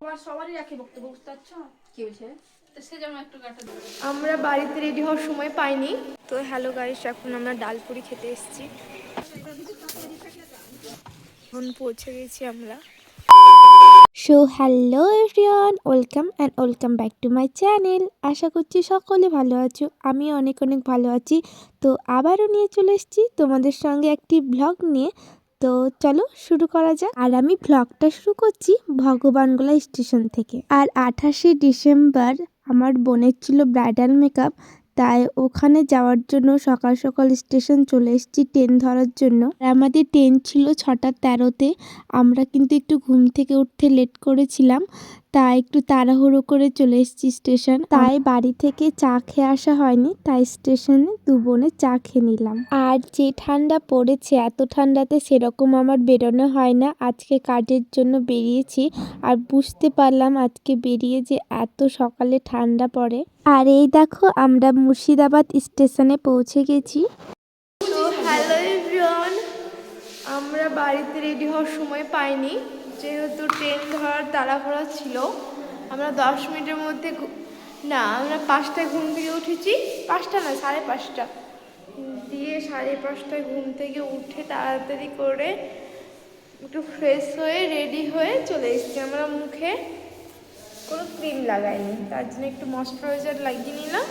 সবারই রাখি বক্তব্য, বুঝতে পারছো কি বলছে? আমরা বাড়িতে রেডি হওয়ার সময় পাইনি তো। হ্যালো গাইস, এখন আমরা ডালপুরি খেতে এসেছি। এখন পৌঁছে গেছি আমরা। So hello everyone, welcome back to my channel. আশা করছি সকলে ভালো আছো, আমি অনেক ভালো আছি। তো আবারও নিয়ে চলে এসেছি তোমাদের সঙ্গে একটি ব্লগ নিয়ে। তো চলো শুরু করা যাক। আর আমি ব্লগটা শুরু করছি ভগবানগোলা স্টেশন থেকে। আর 28শে ডিসেম্বর আমার বোনের ছিল ব্রাইডাল মেকআপ, তাই ওখানে যাওয়ার জন্য সকাল সকাল স্টেশন চলে এসেছি ট্রেন ধরার জন্য। আমাদের ট্রেন ছিল 6:13-তে। আমরা কিন্তু একটু ঘুম থেকে উঠতে লেট করেছিলাম, তাই একটু তাড়াহুড়ো করে চলে এসেছি স্টেশন। তাই বাড়ি থেকে চা খেয়ে আসা হয়নি, তাই স্টেশনে দু বোনে চা খেয়ে নিলাম। আর যে ঠান্ডা পড়েছে, এত ঠান্ডাতে সেরকম আমার বেরোনো হয় না। আজকে কাজের জন্য বেরিয়েছি, আর বুঝতে পারলাম আজকে বেরিয়ে যে এত সকালে ঠান্ডা পড়ে। আর এই দেখো আমরা মুর্শিদাবাদ স্টেশনে পৌঁছে গেছি। তো হ্যালো এভরিওয়ান, আমরা বাড়িতে রেডি হওয়ার সময় পাইনি, যেহেতু ট্রেন ধরার তাড়াহুড়া ছিল। আমরা 10 মিনিটের মধ্যে না, আমরা 5টায় ঘুম থেকে উঠেছি। 5টা না, 5:30 দিয়ে 5:30টায় ঘুম থেকে উঠে তাড়াতাড়ি করে একটু ফ্রেশ হয়ে রেডি হয়ে চলে এসেছি। আমরা মুখে কোনো ক্রিম লাগাইনি, তার জন্য একটু ময়শ্চারাইজার লাগিয়ে নিলাম,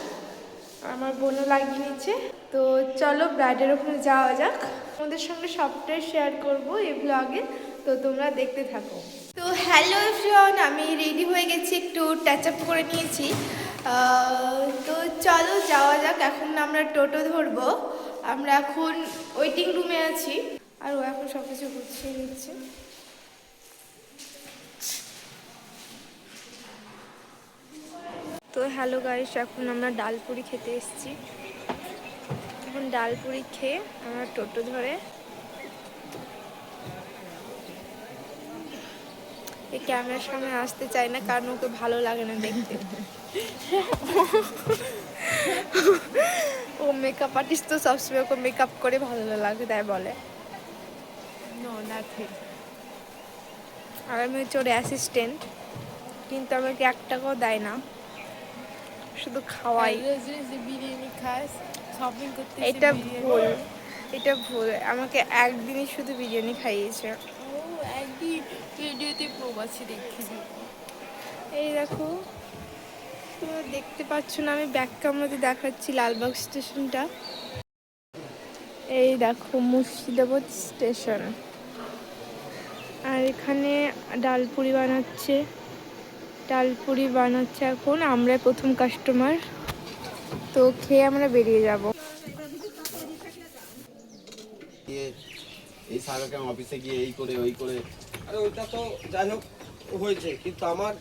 আমার বোনও লাগিয়ে নিচ্ছে। তো চলো ব্রাইডের ওখানে যাওয়া যাক। তোমাদের সঙ্গে সবটাই শেয়ার করব এই ব্লগে, তো তোমরা দেখতে থাকো। তো হ্যালো এভরিওয়ান, আমি রেডি হয়ে গেছি, একটু টাচ আপ করে নিয়েছি। তো চলো যাওয়া যাক। এখন আমরা টোটো ধরবো। আমরা এখন ওয়েটিং রুমে আছি, আর ও এখন সব কিছু গুছিয়ে নিচ্ছে। তো হ্যালো গাইস, এখন আমরা ডালপুরি খেতে এসেছি। এখন ডালপুরি খেয়ে আমরা টোটো ধরে এই ক্যামেরার সামনে আসতে চাই না, কারণ ওকে ভালো লাগে না দেখতে। ও মেকআপ আর্টিস্ট, তো সবসময় ওকে মেকআপ করে ভালো লাগে তাই বলে। আর আমি হচ্ছে ওর অ্যাসিস্ট্যান্ট, কিন্তু আমাকে 1 টাকাও দেয় না, শুধু খাওয়াই। বিরিয়ানি খাস, শপিং করতে এটা ভুল, এটা ভুল। আমাকে একদিনই শুধু বিরিয়ানি খাইয়েছে। ও একদিন ভিডিওতে প্রবাসী দেখেছি। এই দেখো, তোমরা দেখতে পাচ্ছ না, আমি ব্যাক ক্যামেরাতে দেখাচ্ছি লালবাগ স্টেশনটা। এই দেখো মুর্শিদাবাদ স্টেশন। আর এখানে ডালপুরি বানাচ্ছে এখন। আমরা প্রথম কাস্টমার, তো খেয়ে আমরা বেরিয়ে যাব। এই সারাকে অফিসে গিয়ে এই করে ওই করে, আরে ওইটা তো যাই হোক হয়েছে, কিন্তু আমার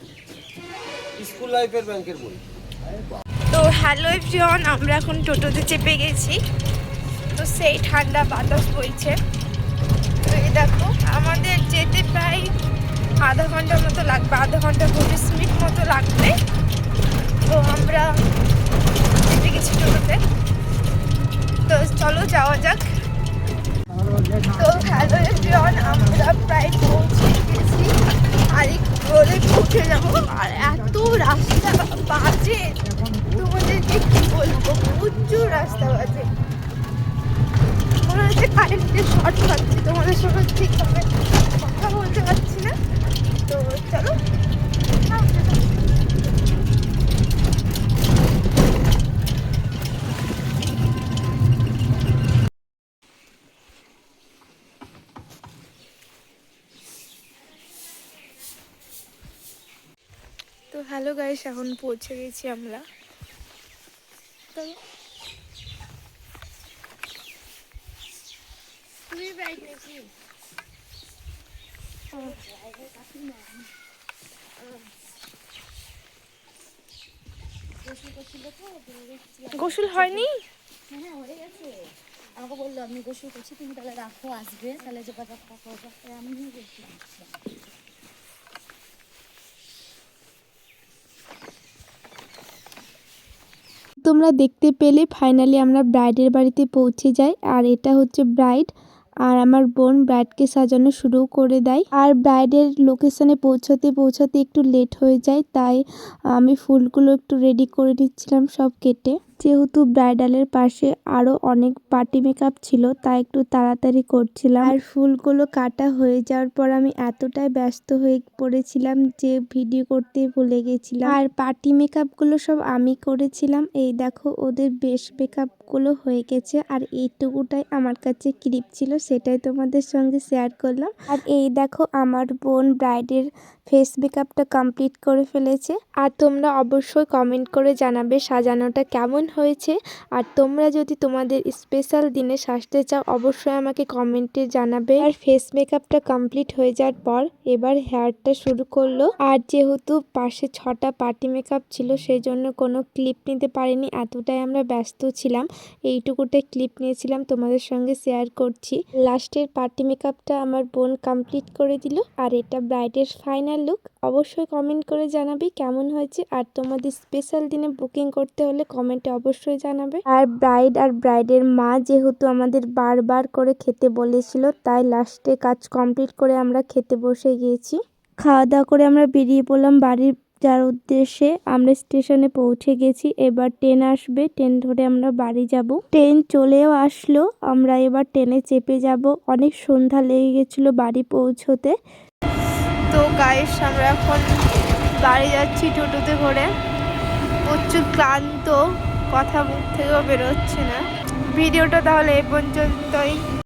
স্কুল লাইফের ব্যাংকের বই। তো হ্যালো এভরিওয়ান, আমরা এখন টোটোতে চেপে গেছি। তো সেই ঠান্ডা বাতাস বইছে। তো এই দেখো, আমাদের যেতে প্রায় আধা ঘন্টার মতো লাগবে, আধা ঘন্টা 25 মিনিট মতো লাগবে। তো আমরা চেপে গেছি টোটোতে, তো চলো যাওয়া যাক। তো হ্যালো এভরিওয়ান, আমরা প্রায় পৌঁছে গেছি, আর একটু হলে পৌঁছে যাবো। আর এত রাস্তা বাজে, তোমাদেরকে কি বলবো, প্রচুর রাস্তা বাজে। মনে হচ্ছে কারেন্টের শর্ট পাচ্ছি, তোমাদের সঙ্গে ঠিকভাবে কথা বলতে পারছি না। তো চলো। তো হ্যালো গাইস, এখন পৌঁছে গেছি আমরা। তো গোসল হয়নি? হ্যাঁ হয়ে গেছে। আমাকে বললো আমি গোসল করছি, তুমি তাহলে রাখো, আসবে তাহলে যোগাযোগ রাখো। আমি নিয়ে গেছি। তোমরা দেখতে পেলে ফাইনালি আমরা ব্রাইডের বাড়িতে পৌঁছে যাই। আর এটা হচ্ছে ব্রাইড, আর আমার বোন ব্রাইডকে সাজানো শুরু করে দেয়। আর ব্রাইডের লোকেশনে পৌঁছাতে পৌঁছাতে একটু লেট হয়ে যায়, তাই আমি ফুলগুলো একটু রেডি করে নিচ্ছিলাম সব কেটে। যেহেতু ব্রাইডালের পাশে আরও অনেক পার্টি মেকআপ ছিল, তাই একটু তাড়াতাড়ি করছিলাম। আর ফুলগুলো কাটা হয়ে যাওয়ার পর আমি এতটাই ব্যস্ত হয়ে পড়েছিলাম যে ভিডিও করতে ভুলে গেছিলাম। আর পার্টি মেকআপগুলো সব আমি করেছিলাম। এই দেখো ওদের বেশ মেকআপগুলো হয়ে গেছে, আর এইটুকুটাই আমার কাছে ক্লিপ ছিল, সেটাই তোমাদের সঙ্গে শেয়ার করলাম। আর এই দেখো আমার বোন ব্রাইডের ফেস মেকআপটা কমপ্লিট করে ফেলেছে। আর তোমরা অবশ্যই কমেন্ট করে জানাবে সাজানোটা কেমন হয়েছে। আর তোমরা যদি তোমাদের স্পেশাল দিনে সাজতে চাও অবশ্যই আমাকে কমেন্টে জানাবে। আর ফেস মেকআপটা কমপ্লিট হয়ে যাওয়ার পর এবার হেয়ারটা শুরু করলো। আর যেহেতু পাশে 6টা পার্টি মেকআপ ছিল সেই জন্য কোনো ক্লিপ নিতে পারিনি, এতটাই আমরা ব্যস্ত ছিলাম। এইটুকুটা ক্লিপ নিয়েছিলাম, তোমাদের সঙ্গে শেয়ার করছি। লাস্টের পার্টি মেকআপটা আমার বোন কমপ্লিট করে দিল। আর এটা ব্রাইডের ফাইনাল লুক। অবশ্যই কমেন্ট করে জানাবে কেমন হয়েছে। আর তোমাদের স্পেশাল দিনে বুকিং করতে হলে কমেন্টে অবশ্যই জানাবে। আর ব্রাইড আর ব্রাইডের মা যেহেতু আমাদের বারবার করে খেতে বলেছিল, তাই লাস্টে কাজ কমপ্লিট করে আমরা খেতে বসে গিয়েছি। খাওয়া দাওয়া করে আমরা বেরিয়ে পড়লাম বাড়ির যার উদ্দেশ্যে। আমরা স্টেশনে পৌঁছে গেছি, এবার ট্রেন আসবে, ট্রেন ধরে আমরা বাড়ি যাব। ট্রেন চলেও আসলো, আমরা এবার ট্রেনে চেপে যাব। অনেক সন্ধ্যা লেগে গেছিলো বাড়ি পৌঁছতে। তো গাইস আমরা এখন বাড়ি যাচ্ছি টোটোতে করে। প্রচুর ক্লান্ত, কথা মুখ থেকেও বেরোচ্ছে না। ভিডিওটা তাহলে এই পর্যন্তই।